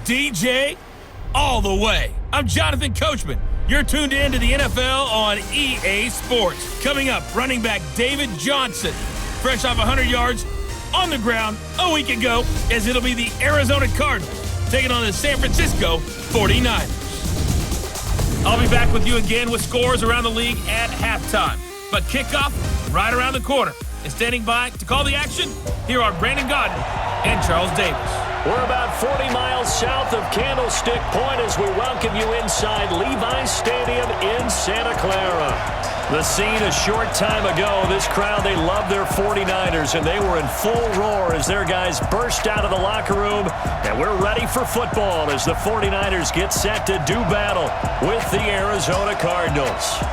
DJ all the way. I'm Jonathan Coachman. You're tuned in to the NFL on EA Sports. Coming up, running back David Johnson, fresh off 100 yards on the ground a week ago, as it'll be the Arizona Cardinals taking on the San Francisco 49ers. I'll be back with you again with scores around the league at halftime. But kickoff right around the corner. And standing by to call the action, here are Brandon Godden and Charles Davis. We're about 40 miles south of Candlestick Point as we welcome you inside Levi's Stadium in Santa Clara. The scene a short time ago, this crowd, they love their 49ers, and they were in full roar as their guys burst out of the locker room. And we're ready for football as the 49ers get set to do battle with the Arizona Cardinals.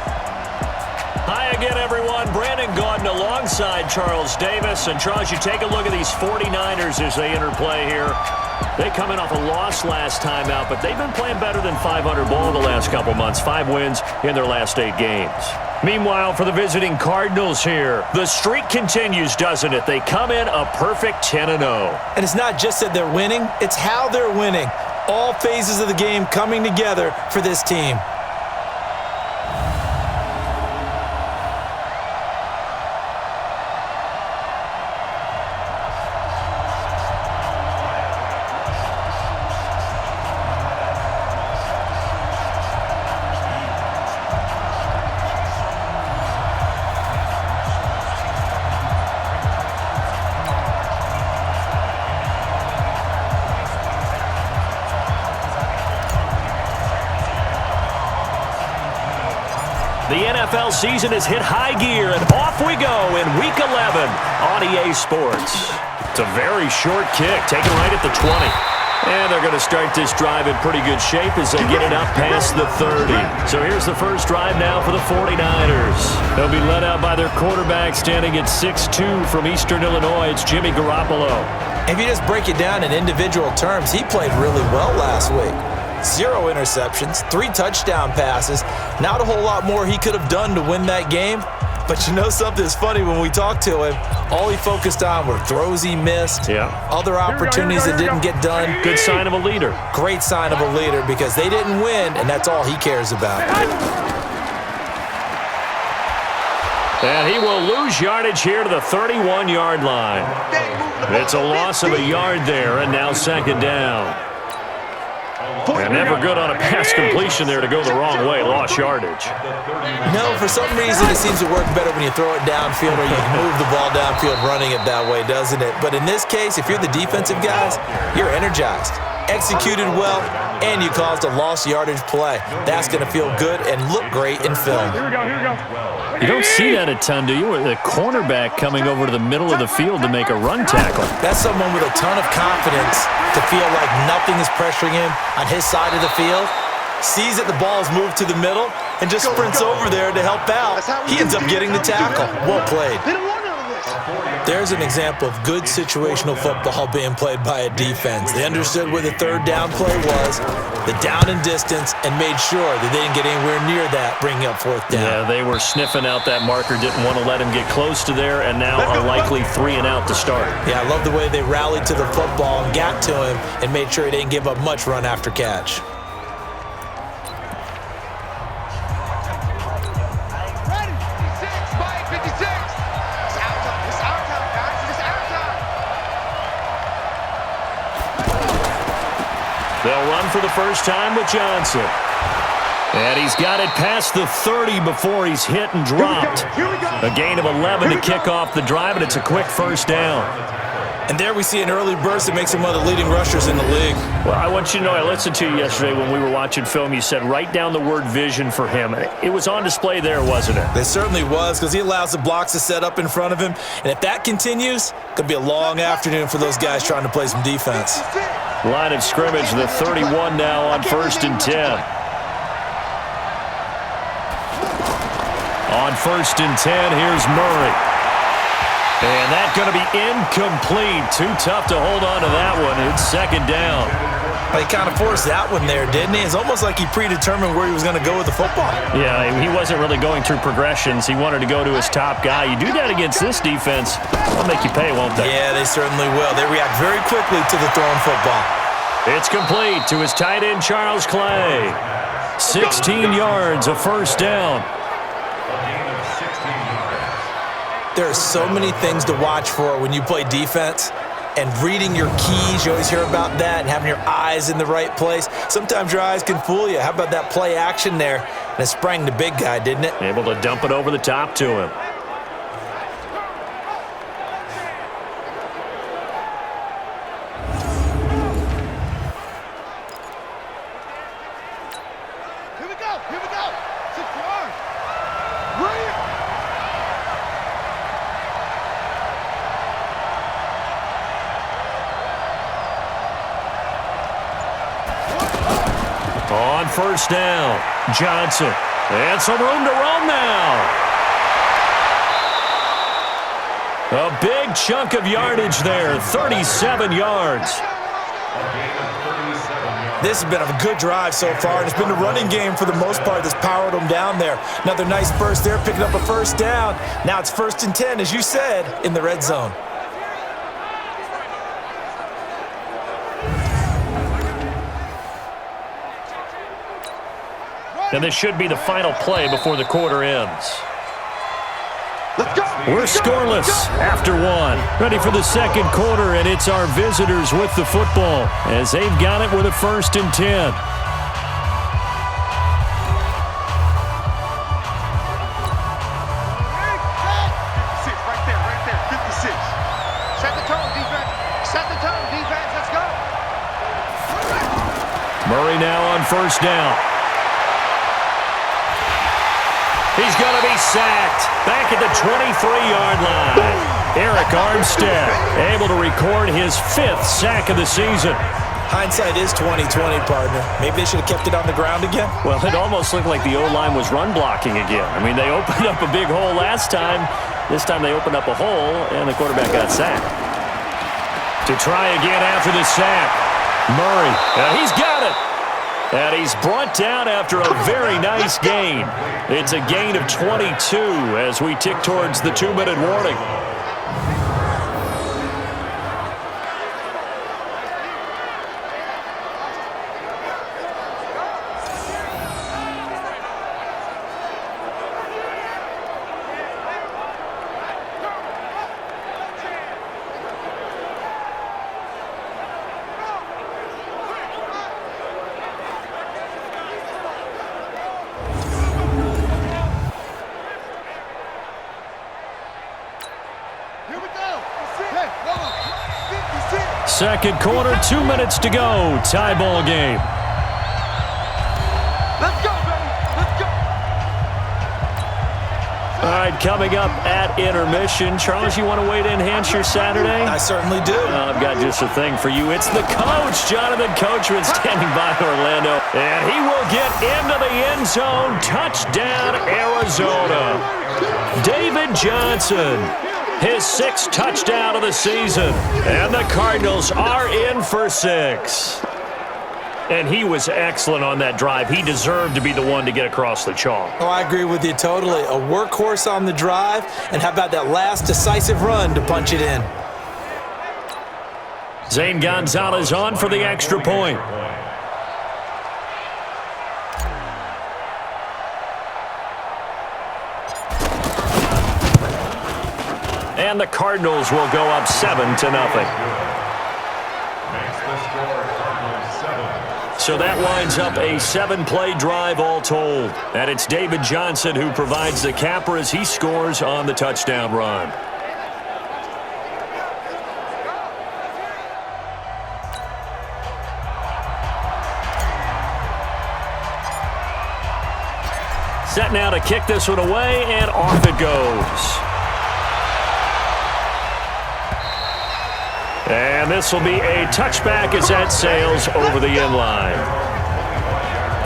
Hi again, everyone. Brandon Gaudin alongside Charles Davis. And Charles, you take a look at these 49ers as they enter play here. They come in off a loss last time out, but they've been playing better than 500 ball the last couple months. 5 wins in their last 8 games. Meanwhile, for the visiting Cardinals here, the streak continues, doesn't it? They come in a perfect 10-0. And it's not just that they're winning, it's how they're winning. All phases of the game coming together for this team. The NFL season has hit high gear, and off we go in Week 11 on EA Sports. It's a very short kick, taken right at the 20. And they're going to start this drive in pretty good shape as they get it up past the 30. So here's the first drive now for the 49ers. They'll be led out by their quarterback standing at 6'2" from Eastern Illinois. It's Jimmy Garoppolo. If you just break it down in individual terms, he played really well last week. 0 interceptions, 3 touchdown passes. Not a whole lot more he could have done to win that game. But you know something's funny, when we talked to him, all he focused on were throws he missed, other opportunities that didn't get done. Good sign of a leader. Great sign of a leader, because they didn't win, and that's all he cares about. And he will lose yardage here to the 31-yard line. It's a loss of a yard there, and now second down. And never good on a pass completion there to go the wrong way. Lost yardage. No, for some reason it seems to work better when you throw it downfield or you can move the ball downfield running it that way, doesn't it? But in this case, if you're the defensive guys, you're energized, executed well, and you caused a lost yardage play. That's going to feel good and look great in film. Here we go. You don't see that a ton, do you? With a cornerback coming over to the middle of the field to make a run tackle. That's someone with a ton of confidence to feel like nothing is pressuring him on his side of the field. Sees that the ball is moved to the middle and just sprints over there to help out. He ends up getting the tackle. Well played. There's an example of good situational football being played by a defense. They understood where the third down play was, the down and distance, and made sure that they didn't get anywhere near that, bringing up fourth down. Yeah, they were sniffing out that marker, didn't want to let him get close to there, and now a likely 3 and out to start. Yeah, I love the way they rallied to the football and got to him and made sure he didn't give up much run after catch. They'll run for the first time with Johnson. And he's got it past the 30 before he's hit and dropped. A gain of 11 to kick off the drive, and it's a quick first down. And there we see an early burst that makes him one of the leading rushers in the league. Well, I want you to know, I listened to you yesterday when we were watching film. You said write down the word vision for him. It was on display there, wasn't it? It certainly was, because he allows the blocks to set up in front of him. And if that continues, it's going to be a long afternoon for those guys trying to play some defense. Line of scrimmage, the 31 now on 1st and 10. On 1st and 10, here's Murray. And that's going to be incomplete. Too tough to hold on to that one. It's second down. He kind of forced that one there, didn't he? It's almost like he predetermined where he was going to go with the football. Yeah, he wasn't really going through progressions. He wanted to go to his top guy. You do that against this defense, they'll make you pay, won't they? Yeah, they certainly will. They react very quickly to the thrown football. It's complete to his tight end, Charles Clay. 16 yards, a first down. There are so many things to watch for when you play defense. And reading your keys, you always hear about that, and having your eyes in the right place. Sometimes your eyes can fool you. How about that play action there? And it sprang the big guy, didn't it? Able to dump it over the top to him. On first down, Johnson. And some room to roam now. A big chunk of yardage there, 37 yards. This has been a good drive so far. It's been the running game for the most part that's powered them down there. Another nice burst there, picking up a first down. Now it's 1st and 10, as you said, in the red zone. And this should be the final play before the quarter ends. We're scoreless after one. Ready for the second quarter, and it's our visitors with the football as they've got it with a 1st and 10. Murray now on first down. He's going to be sacked back at the 23-yard line. Eric Armstead able to record his 5th sack of the season. Hindsight is 20/20, partner. Maybe they should have kept it on the ground again. Well, it almost looked like the O-line was run blocking again. I mean, they opened up a big hole last time. This time they opened up a hole, and the quarterback got sacked. To try again after the sack. Murray, he's got it. And he's brought down after a very nice gain. It's a gain of 22 as we tick towards the 2-minute warning. Second quarter, 2 minutes to go. Tie ball game. Let's go, baby. Let's go. All right, coming up at intermission. Charles, you want to way to enhance your Saturday? I certainly do. I've got just a thing for you. It's the coach, Jonathan Coachman, standing by Orlando. And he will get into the end zone. Touchdown, Arizona. David Johnson. His 6th touchdown of the season. And the Cardinals are in for 6. And he was excellent on that drive. He deserved to be the one to get across the chalk. Oh, I agree with you totally. A workhorse on the drive. And how about that last decisive run to punch it in? Zane Gonzalez on for the extra point. And the Cardinals will go up 7-0. So that winds up a 7-play drive all told. And it's David Johnson who provides the capper as he scores on the touchdown run. Set now to kick this one away, and off it goes. And this will be a touchback as that sails over the end line.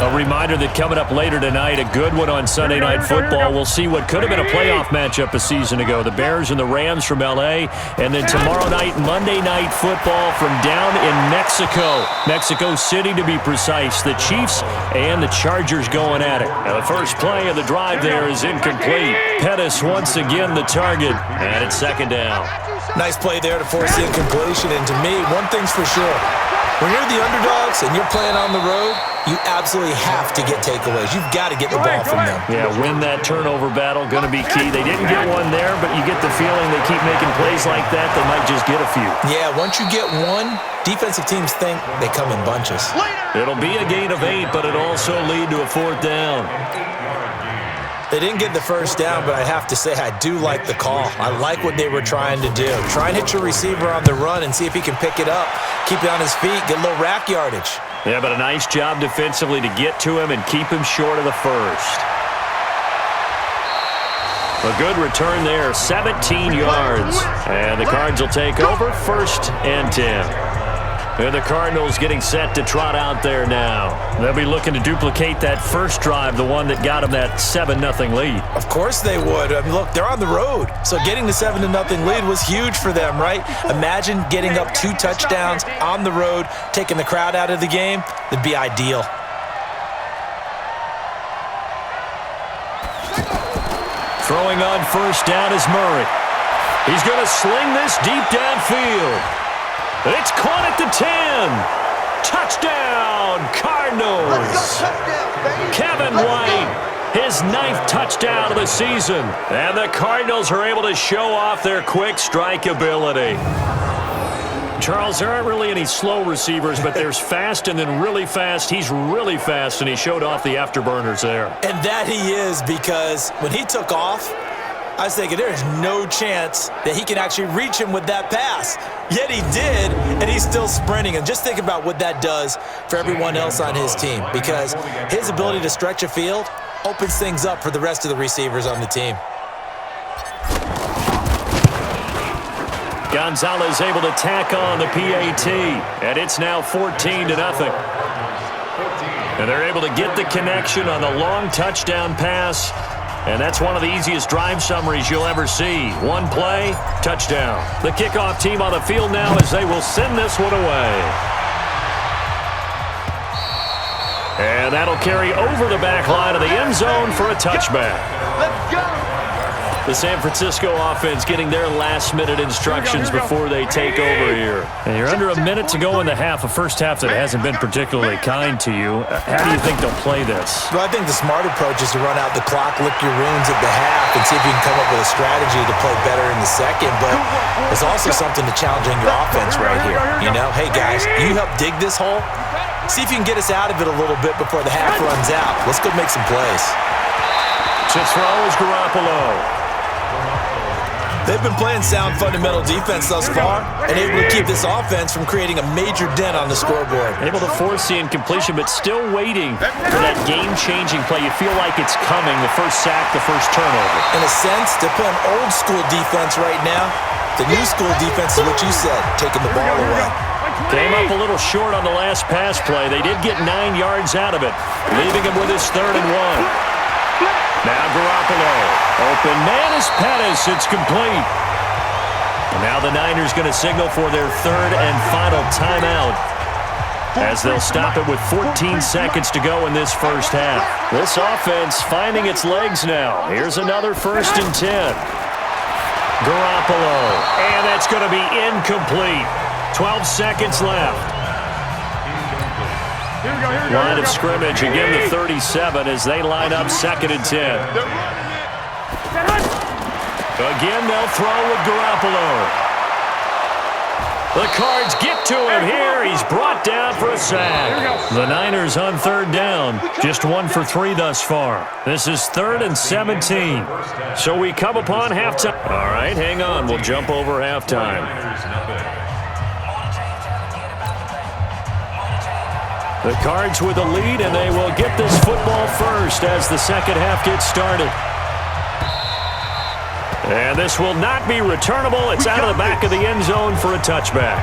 A reminder that coming up later tonight, a good one on Sunday Night Football. We'll see what could have been a playoff matchup a season ago. The Bears and the Rams from L.A. And then tomorrow night, Monday Night Football from down in Mexico. Mexico City, to be precise. The Chiefs and the Chargers going at it. Now, the first play of the drive there is incomplete. Pettis once again the target. And it's 2nd down. Nice play there to force the incompletion. And to me, one thing's for sure. When you're the underdogs and you're playing on the road, you absolutely have to get takeaways. You've got to get the ball from them. Yeah, win that turnover battle, going to be key. They didn't get one there, but you get the feeling they keep making plays like that, they might just get a few. Yeah, once you get one, defensive teams think they come in bunches. It'll be a gain of 8, but it'll also lead to a 4th down. They didn't get the first down, but I have to say I do like the call. I like what they were trying to do. Try and hit your receiver on the run and see if he can pick it up, keep it on his feet, get a little rack yardage. Yeah, but a nice job defensively to get to him and keep him short of the first. A good return there, 17 yards. And the Cards will take over, 1st and 10. And the Cardinals getting set to trot out there now. They'll be looking to duplicate that first drive, the one that got them that 7-0 lead. Of course they would. I mean, look, they're on the road. So getting the 7-0 lead was huge for them, right? Imagine getting up 2 touchdowns on the road, taking the crowd out of the game. That'd be ideal. Throwing on first down is Murray. He's going to sling this deep downfield. It's caught at the 10. Touchdown, Cardinals. Kevin White, his 9th touchdown of the season. And the Cardinals are able to show off their quick strike ability. Charles, there aren't really any slow receivers, but there's fast and then really fast. He's really fast, and he showed off the afterburners there. And that he is, because when he took off, I was thinking there's no chance that he can actually reach him with that pass. Yet he did, and he's still sprinting. And just think about what that does for everyone else on his team, because his ability to stretch a field opens things up for the rest of the receivers on the team. Gonzalez able to tack on the PAT, and it's now 14-0. And they're able to get the connection on the long touchdown pass. And that's one of the easiest drive summaries you'll ever see. One play, touchdown. The kickoff team on the field now as they will send this one away. And that'll carry over the back line of the end zone for a touchback. Let's go! The San Francisco offense getting their last-minute instructions before they take over here. And you're under a minute to go in the half, a first half that hasn't been particularly kind to you. How do you think they'll play this? Well, I think the smart approach is to run out the clock, lick your wounds at the half, and see if you can come up with a strategy to play better in the second. But there's also something to challenging your offense right here. You know, hey, guys, you help dig this hole. See if you can get us out of it a little bit before the half runs out. Let's go make some plays. To throw is Garoppolo. They've been playing sound fundamental defense thus far and able to keep this offense from creating a major dent on the scoreboard. Able to force the incompletion, but still waiting for that game-changing play. You feel like it's coming, the first sack, the first turnover. In a sense, they're playing old-school defense right now. The new school defense is what you said, taking the ball away. Came up a little short on the last pass play. They did get 9 yards out of it, leaving him with his 3rd and 1. Now Garoppolo. Open man is Pettis. It's complete. And now the Niners going to signal for their 3rd and final timeout as they'll stop it with 14 seconds to go in this first half. This offense finding its legs now. Here's another 1st and 10. Garoppolo. And that's going to be incomplete. 12 seconds left. Line of scrimmage, again the 37 as they line up 2nd and 10. Again, they'll throw with Garoppolo. The Cards get to him here. He's brought down for a sack. The Niners on 3rd down. Just 1 for 3 thus far. This is 3rd and 17. So we come upon halftime. All right, hang on. We'll jump over halftime. The Cards with the lead, and they will get this football first as the second half gets started. And this will not be returnable. It's out of the back of the end zone for a touchback.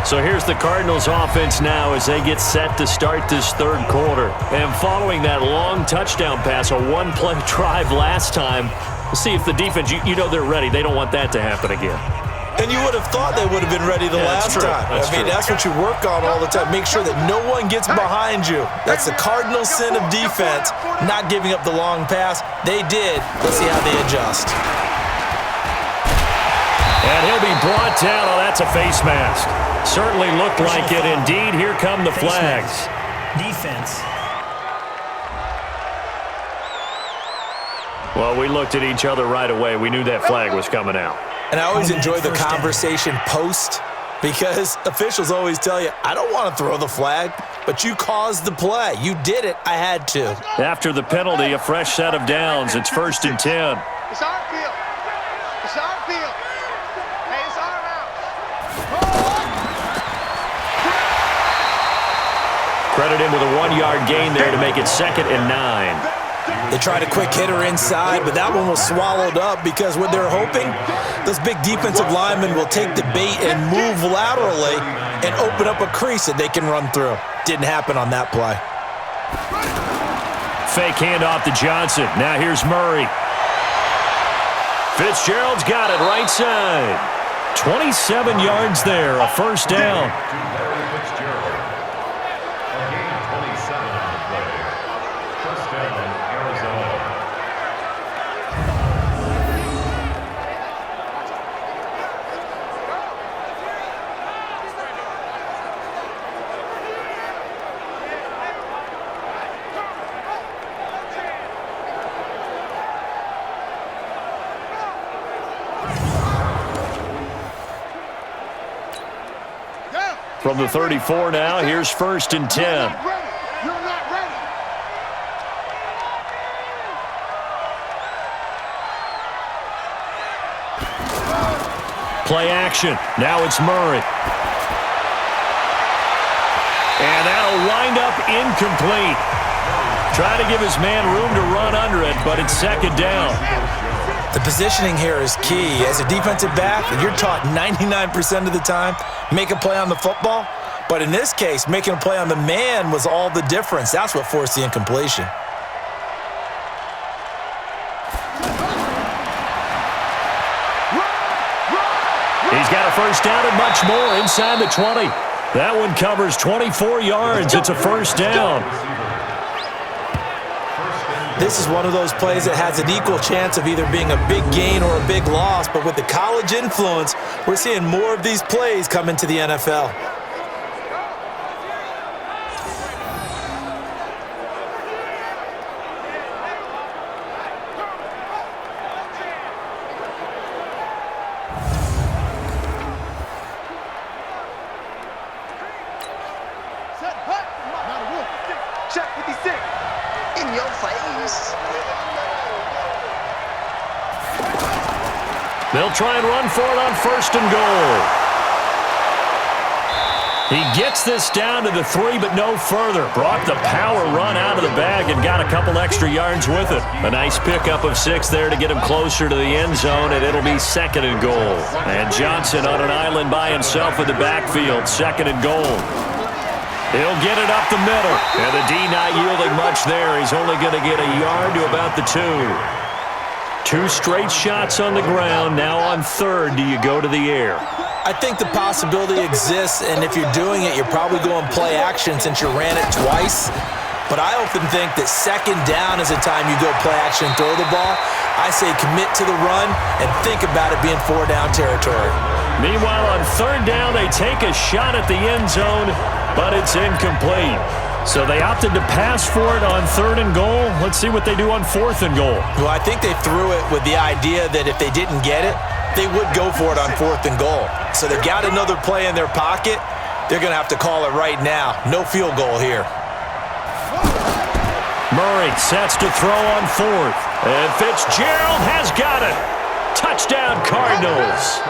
So here's the Cardinals offense now as they get set to start this 3rd quarter. And following that long touchdown pass, a one-play drive last time, let's see if the defense, you know they're ready. They don't want that to happen again. And you would have thought they would have been ready the last time. That's what you work on all the time. Make sure that no one gets behind you. That's the cardinal sin of defense, not giving up the long pass. They did. Let's see how they adjust. And he'll be brought down. Oh, that's a face mask. Certainly looked like it. Indeed, here come the flags. Defense. Well, we looked at each other right away. We knew that flag was coming out. And I always enjoy the conversation post, because officials always tell you, I don't want to throw the flag, but you caused the play. You did it. I had to. After the penalty, a fresh set of downs. It's 1st and 10. It's our field. It's our field. Hey, it's our house. Credit him with a 1-yard gain there to make it 2nd and 9. They tried a quick hitter inside, but that one was swallowed up because what they're hoping, those big defensive linemen will take the bait and move laterally and open up a crease that they can run through. Didn't happen on that play. Fake handoff to Johnson. Now here's Murray. Fitzgerald's got it right side. 27 yards there, a 1st down. From the 34 now, here's 1st and 10. You're not ready. Play action. Now it's Murray. And that'll wind up incomplete. Trying to give his man room to run under it, but it's 2nd down. The positioning here is key. As a defensive back, you're taught 99% of the time, make a play on the football. But in this case, making a play on the man was all the difference. That's what forced the incompletion. He's got a 1st down and much more inside the 20. That one covers 24 yards. It's a 1st down. This is one of those plays that has an equal chance of either being a big gain or a big loss, but with the college influence, we're seeing more of these plays come into the NFL. Check 56. In your face. They'll try and run for it on 1st and goal. He gets this down to the 3, but no further. Brought the power run out of the bag and got a couple extra yards with it. A nice pickup of 6 there to get him closer to the end zone, and it'll be 2nd and goal. And Johnson on an island by himself in the backfield, 2nd and goal. He'll get it up the middle, and the D not yielding much there. He's only going to get a yard to about the 2. 2 straight shots on the ground. Now on 3rd, do you go to the air? I think the possibility exists, and if you're doing it, you're probably going play action since you ran it twice. But I often think that 2nd down is the time you go play action and throw the ball. I say commit to the run and think about it being 4-down territory. Meanwhile, on 3rd down, they take a shot at the end zone, but it's incomplete. So they opted to pass for it on 3rd and goal. Let's see what they do on 4th and goal. Well, I think they threw it with the idea that if they didn't get it, they would go for it on 4th and goal. So they've got another play in their pocket. They're going to have to call it right now. No field goal here. Murray sets to throw on 4th. And Fitzgerald has got it. Touchdown, Cardinals.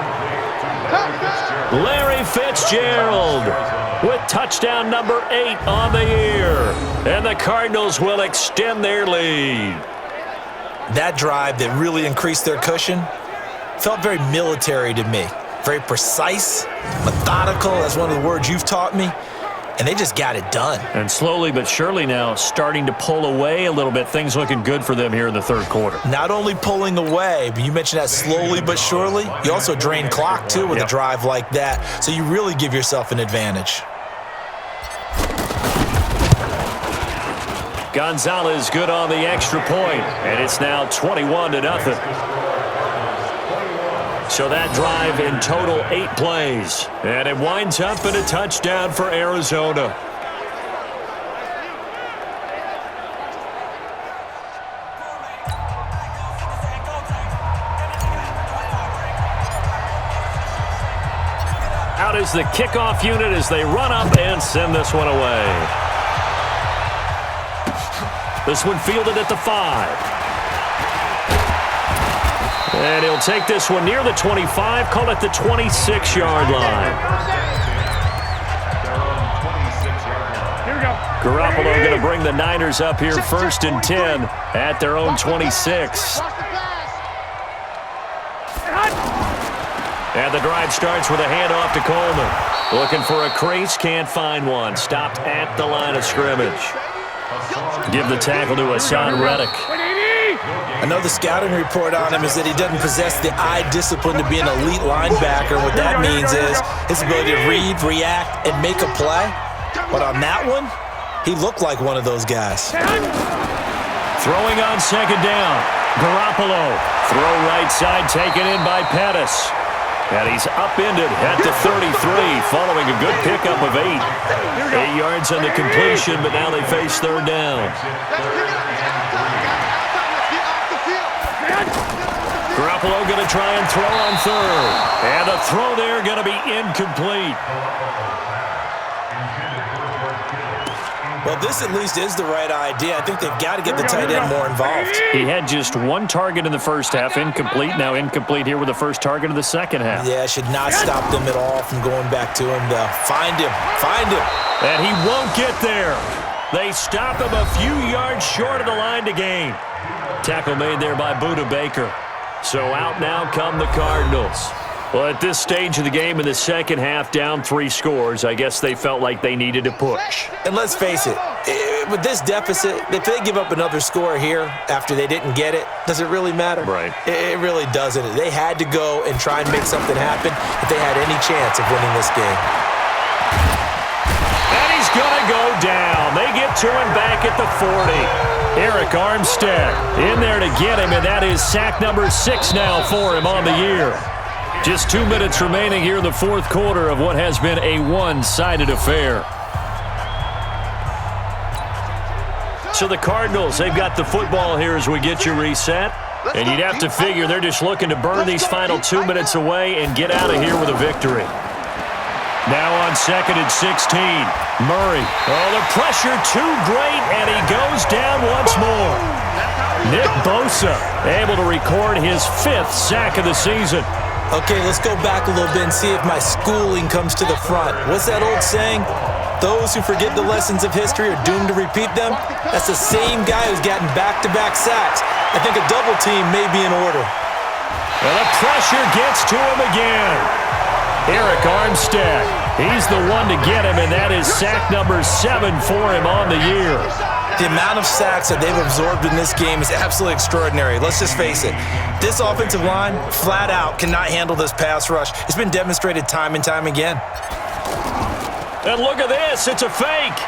Larry Fitzgerald with touchdown number 8 on the year. And the Cardinals will extend their lead. That drive that really increased their cushion felt very military to me. Very precise, methodical, that's one of the words you've taught me. And they just got it done. And slowly but surely now starting to pull away a little bit. Things looking good for them here in the 3rd quarter. Not only pulling away, but you mentioned that slowly but surely. You also drain clock, too, with a drive like that. So you really give yourself an advantage. Gonzalez good on the extra point, and it's now 21-0. So that drive in total 8 plays. And it winds up in a touchdown for Arizona. Out is the kickoff unit as they run up and send this one away. This one fielded at the 5. And he'll take this one near the 25, call it the 26-yard line. Garoppolo going to bring the Niners up here 1st and 10 at their own 26. And the drive starts with a handoff to Coleman. Looking for a crease, can't find one. Stopped at the line of scrimmage. Give the tackle to Hassan Reddick. I know the scouting report on him is that he doesn't possess the eye discipline to be an elite linebacker. What that means is his ability to read, react, and make a play. But on that one, he looked like one of those guys. Throwing on 2nd down. Garoppolo. Throw right side taken in by Pettis. And he's upended at the 33 following a good pickup of 8. 8 yards on the completion, but now they face 3rd down. Garoppolo going to try and throw on 3rd. And the throw there going to be incomplete. Well, this at least is the right idea. I think they've got to get the tight end more involved. He had just 1 target in the first half, incomplete. Now incomplete here with the first target of the second half. Yeah, should not stop them at all from going back to him, though. Find him. Find him. And he won't get there. They stop him a few yards short of the line to gain. Tackle made there by Buda Baker. So out now come the Cardinals. Well, at this stage of the game in the second half, down 3 scores, I guess they felt like they needed to push. And let's face it, with this deficit, if they give up another score here after they didn't get it, does it really matter? Right. It really doesn't. They had to go and try and make something happen if they had any chance of winning this game. And he's going to go down. They get to him back at the 40. Eric Armstead in there to get him, and that is sack number 6 now for him on the year. Just 2 minutes remaining here in the 4th quarter of what has been a one-sided affair. So the Cardinals, they've got the football here as we get you reset. And you'd have to figure they're just looking to burn these final 2 minutes away and get out of here with a victory. Now on 2nd and 16, Murray. Oh, the pressure too great, and he goes down once more. Nick Bosa able to record his 5th sack of the season. Okay, let's go back a little bit and see if my schooling comes to the front. What's that old saying? Those who forget the lessons of history are doomed to repeat them. That's the same guy who's gotten back-to-back sacks. I think a double team may be in order. And the pressure gets to him again. Eric Armstead, he's the one to get him, and that is sack number 7 for him on the year. The amount of sacks that they've absorbed in this game is absolutely extraordinary. Let's just face it. This offensive line, flat out, cannot handle this pass rush. It's been demonstrated time and time again. And look at this. It's a fake.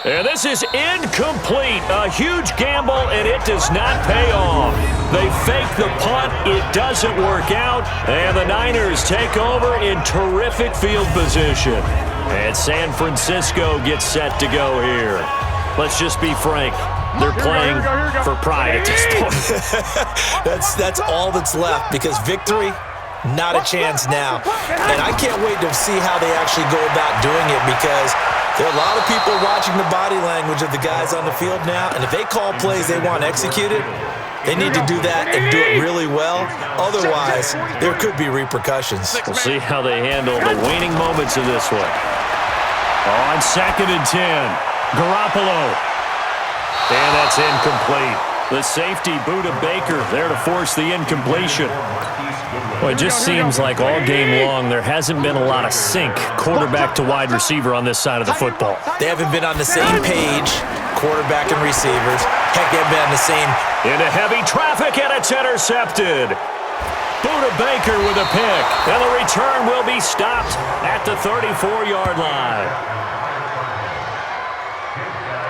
And this is incomplete. A huge gamble, and it does not pay off. They fake the punt. It doesn't work out. And the Niners take over in terrific field position. And San Francisco gets set to go here. Let's just be frank. They're playing for pride at this point. That's all that's left, because victory, not a chance now. And I can't wait to see how they actually go about doing it, because there are a lot of people watching the body language of the guys on the field now, and if they call plays they want executed, they need to do that and do it really well. Otherwise, there could be repercussions. We'll see how they handle the waning moments of this one. On 2nd and 10, Garoppolo. And that's incomplete. The safety, Buda Baker, there to force the incompletion. Well, it just seems like all game long there hasn't been a lot of sync quarterback to wide receiver on this side of the football. They haven't been on the same page, quarterback and receivers. Heck, they've been on the same. Into heavy traffic, and it's intercepted. Buda Baker with a pick, and the return will be stopped at the 34-yard line.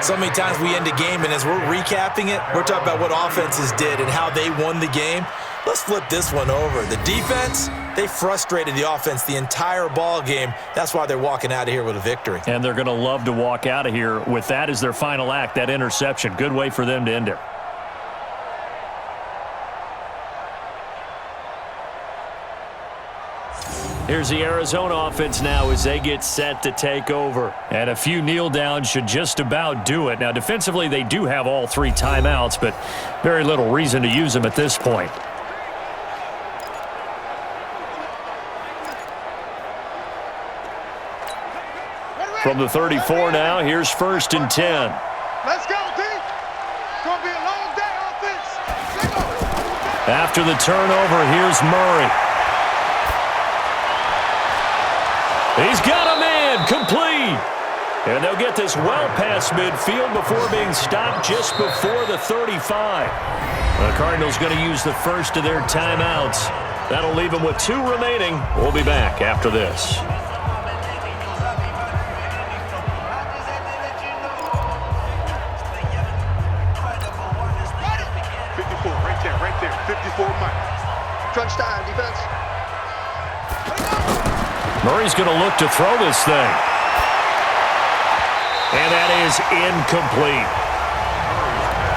So many times we end a game, and as we're recapping it, we're talking about what offenses did and how they won the game. Let's flip this one over. The defense, they frustrated the offense the entire ball game. That's why they're walking out of here with a victory. And they're going to love to walk out of here with that as their final act, that interception. Good way for them to end it. Here's the Arizona offense now as they get set to take over. And a few kneel downs should just about do it. Now, defensively, they do have all 3 timeouts, but very little reason to use them at this point. From the 34 now, here's 1st and 10. Let's go, D. It's going to be a long day offense. After the turnover, here's Murray. He's got a man, complete. And they'll get this well past midfield before being stopped just before the 35. The Cardinals going to use the first of their timeouts. That'll leave them with 2 remaining. We'll be back after this. 54 Mike. Crunch time, defense. Murray's going to look to throw this thing. And that is incomplete.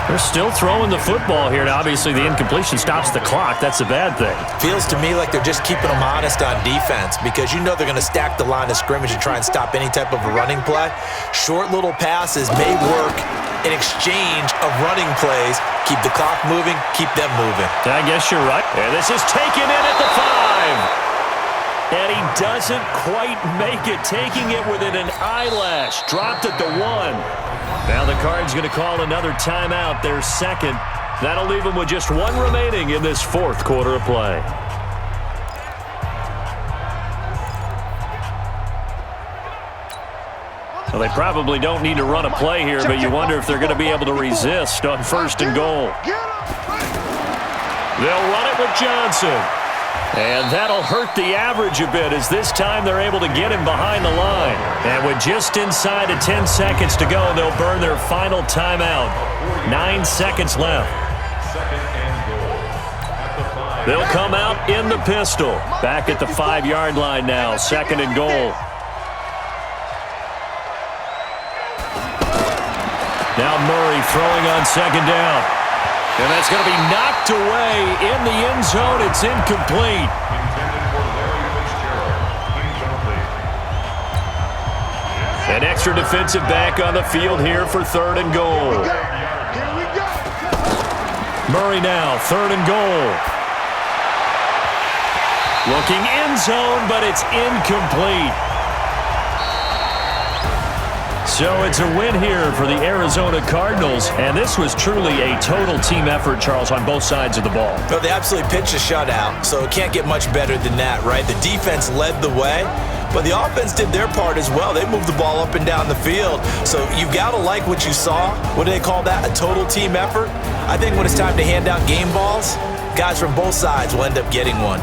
They're still throwing the football here. Now, obviously, the incompletion stops the clock. That's a bad thing. Feels to me like they're just keeping them honest on defense because you know they're going to stack the line of scrimmage and try and stop any type of a running play. Short little passes may work in exchange of running plays. Keep the clock moving, keep them moving. I guess you're right. And this is taken in at the 5. And he doesn't quite make it, taking it within an eyelash. Dropped at the 1. Now the Cards going to call another timeout, their second. That'll leave them with just 1 remaining in this 4th quarter of play. Well, they probably don't need to run a play here, but you wonder if they're going to be able to resist on 1st and goal. They'll run it with Johnson. And that'll hurt the average a bit as this time they're able to get him behind the line. And with just inside of 10 seconds to go, they'll burn their final timeout. 9 seconds left. They'll come out in the pistol. Back at the 5-yard line now, 2nd and goal. Now Murray throwing on 2nd down. And that's going to be knocked away in the end zone. It's incomplete. An extra defensive back on the field here for 3rd and goal. Murray now, 3rd and goal. Looking end zone, but it's incomplete. So it's a win here for the Arizona Cardinals, and this was truly a total team effort, Charles, on both sides of the ball. Well, they absolutely pitched a shutout, so it can't get much better than that, right? The defense led the way, but the offense did their part as well. They moved the ball up and down the field, so you've got to like what you saw. What do they call that? A total team effort? I think when it's time to hand out game balls, guys from both sides will end up getting one.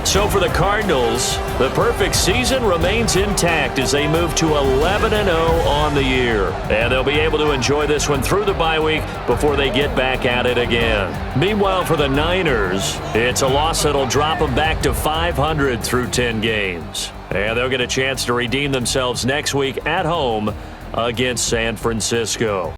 So for the Cardinals, the perfect season remains intact as they move to 11-0 on the year. And they'll be able to enjoy this one through the bye week before they get back at it again. Meanwhile, for the Niners, it's a loss that'll drop them back to 500 through 10 games. And they'll get a chance to redeem themselves next week at home against San Francisco.